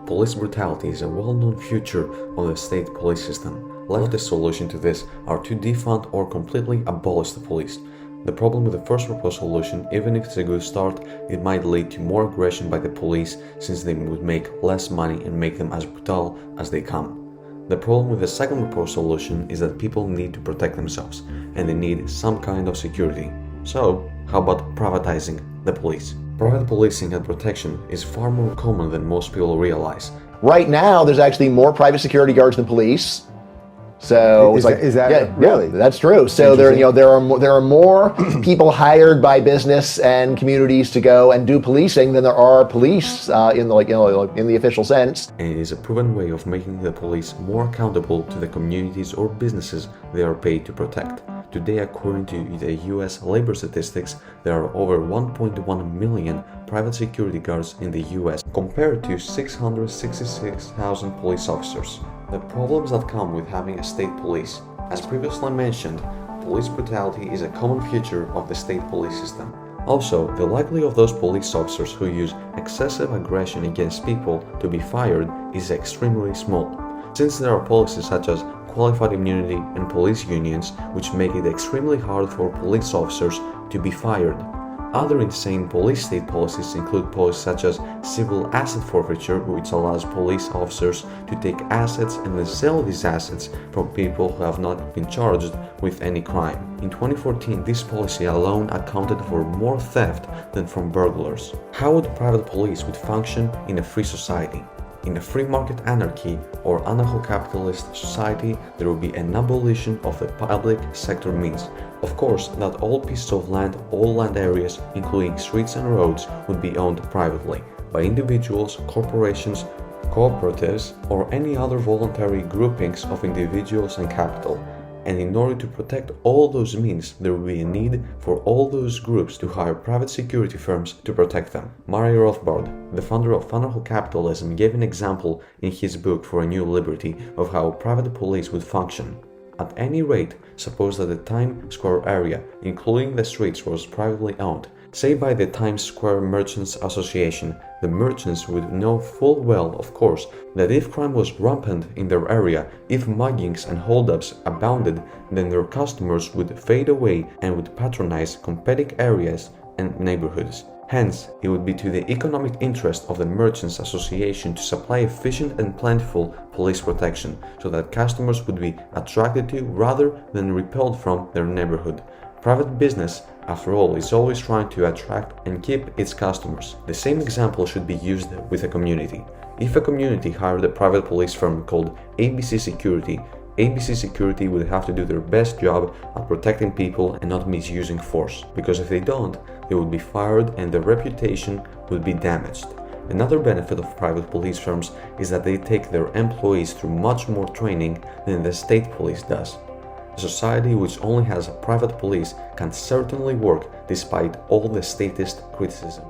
Police brutality is a well-known feature of the state police system. Leftist solution to this are to defund or completely abolish the police. The problem with the first proposed solution, even if it's a good start, it might lead to more aggression by the police since they would make less money and make them as brutal as they come. The problem with the second proposed solution is that people need to protect themselves and they need some kind of security. So, how about privatizing the police? Private policing and protection is far more common than most people realize. Right now, there's actually more private security guards than police. So is that really? Yeah, that's true. So there are more people hired by business and communities to go and do policing than there are police in the official sense. And it is a proven way of making the police more accountable to the communities or businesses they are paid to protect. Today, according to the US labor statistics, there are over 1.1 million private security guards in the US compared to 666,000 police officers. The problems that come with having a state police. As previously mentioned, police brutality is a common feature of the state police system. Also, the likelihood of those police officers who use excessive aggression against people to be fired is extremely small, since there are policies such as qualified immunity and police unions which make it extremely hard for police officers to be fired. Other insane police state policies include policies such as civil asset forfeiture, which allows police officers to take assets and then sell these assets from people who have not been charged with any crime. In 2014, this policy alone accounted for more theft than from burglars. How would private police would function in a free society? In a free market anarchy or anarcho-capitalist society, there will be an abolition of the public sector means. Of course, not all pieces of land, all land areas, including streets and roads, would be owned privately by individuals, corporations, cooperatives, or any other voluntary groupings of individuals and capital. And in order to protect all those means, there will be a need for all those groups to hire private security firms to protect them. Murray Rothbard, the founder of anarcho-capitalism, gave an example in his book For a New Liberty of how private police would function. At any rate, suppose that the Times Square area, including the streets, was privately owned, say by the Times Square Merchants Association. The merchants would know full well, of course, that if crime was rampant in their area, if muggings and holdups abounded, then their customers would fade away and would patronize competing areas and neighborhoods. Hence, it would be to the economic interest of the Merchants Association to supply efficient and plentiful police protection, so that customers would be attracted to rather than repelled from their neighborhood. Private business, after all, is always trying to attract and keep its customers. The same example should be used with a community. If a community hired a private police firm called ABC Security, ABC Security would have to do their best job at protecting people and not misusing force, because if they don't, they would be fired and their reputation would be damaged. Another benefit of private police firms is that they take their employees through much more training than the state police does. A society which only has a private police can certainly work despite all the statist criticisms.